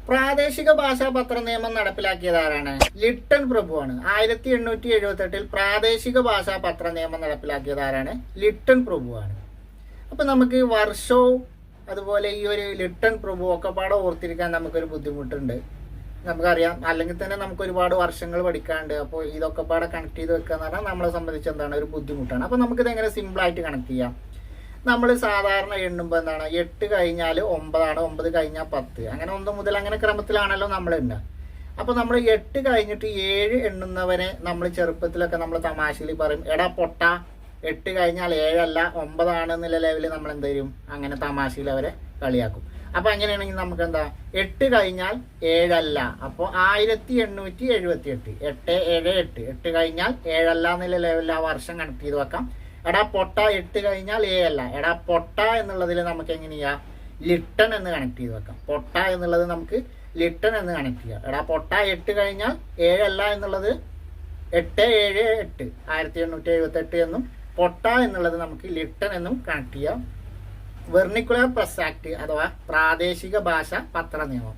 പ്രാദേശിക ഭാഷാ പത്ര നിയമം നടപ്പിലാക്കിയത് ആരാണ്? ലിട്ടൺ പ്രഭുവാണ്. 1878 പ്രാദേശിക ഭാഷാ പത്ര നിയമം നടപ്പിലാക്കിയത് ആരാണ്? ലിട്ടൺ പ്രഭുവാണ്. അപ്പൊ നമുക്ക് വർഷവും അതുപോലെ ഈ ഒരു ലിട്ടൺ പ്രഭു ഒക്കെ പാടെ ഓർത്തിരിക്കാൻ നമുക്കൊരു ബുദ്ധിമുട്ടുണ്ട്. നമുക്കറിയാം, അല്ലെങ്കിൽ തന്നെ നമുക്ക് ഒരുപാട് വർഷങ്ങൾ പഠിക്കാണ്ട്. അപ്പോൾ ഇതൊക്കെ പാടെ കണക്ട് ചെയ്ത് വെക്കുക എന്ന് പറഞ്ഞാൽ നമ്മളെ സംബന്ധിച്ച് എന്താണ്, ഒരു ബുദ്ധിമുട്ടാണ്. അപ്പോൾ നമുക്കിത് എങ്ങനെ സിമ്പിളായിട്ട് കണക്ട് ചെയ്യാം? നമ്മൾ സാധാരണ എണ്ണുമ്പോൾ എന്താണ്, 8 കഴിഞ്ഞാൽ 9 ആണ്, 9 കഴിഞ്ഞാൽ 10, അങ്ങനെ 1 മുതൽ അങ്ങനെ ക്രമത്തിലാണല്ലോ നമ്മൾ എണ്ണുക. അപ്പോൾ നമ്മൾ 8 കഴിഞ്ഞിട്ട് 7 എണ്ണുന്നവനെ നമ്മൾ ചെറുപ്പത്തിലൊക്കെ നമ്മൾ തമാശയിൽ പറയും, എടാ പൊട്ട, 8 കഴിഞ്ഞാൽ 7 അല്ല 9 ആണ് എന്നുള്ള ലെവലിൽ നമ്മൾ എന്ത് ചെയ്യും, അങ്ങനെ തമാശയിൽ അവരെ കളിയാക്കും. അപ്പൊ അങ്ങനെയാണെങ്കിൽ നമുക്ക് എന്താ, 8 കഴിഞ്ഞാൽ 7 അല്ല, അപ്പോൾ 1878, 878, 8 കഴിഞ്ഞാൽ 7 അല്ല എന്നുള്ള ലെവലിൽ ആ വർഷം കണക്ട് ചെയ്ത് വെക്കാം. എടാ പൊട്ട 8 കഴിഞ്ഞാൽ 7 അല്ല, എടാ പൊട്ട എന്നുള്ളതിൽ നമുക്ക് എങ്ങനെയാ, ലിട്ടൺ എന്ന് കണക്ട് ചെയ്ത് വെക്കാം. പൊട്ട എന്നുള്ളത് നമുക്ക് ലിട്ടൺ എന്ന് കണക്ട് ചെയ്യാം. എടാ പൊട്ട 8 കഴിഞ്ഞാൽ 7 അല്ല എന്നുള്ളത് 878, 1878 എന്നും, പൊട്ട എന്നുള്ളത് നമുക്ക് ലിട്ടൺ എന്നും കണക്ട് ചെയ്യാം. വെർണിക്കുലർ പ്രസ് ആക്ട് അഥവാ പ്രാദേശിക ഭാഷ പത്ര നിയമം.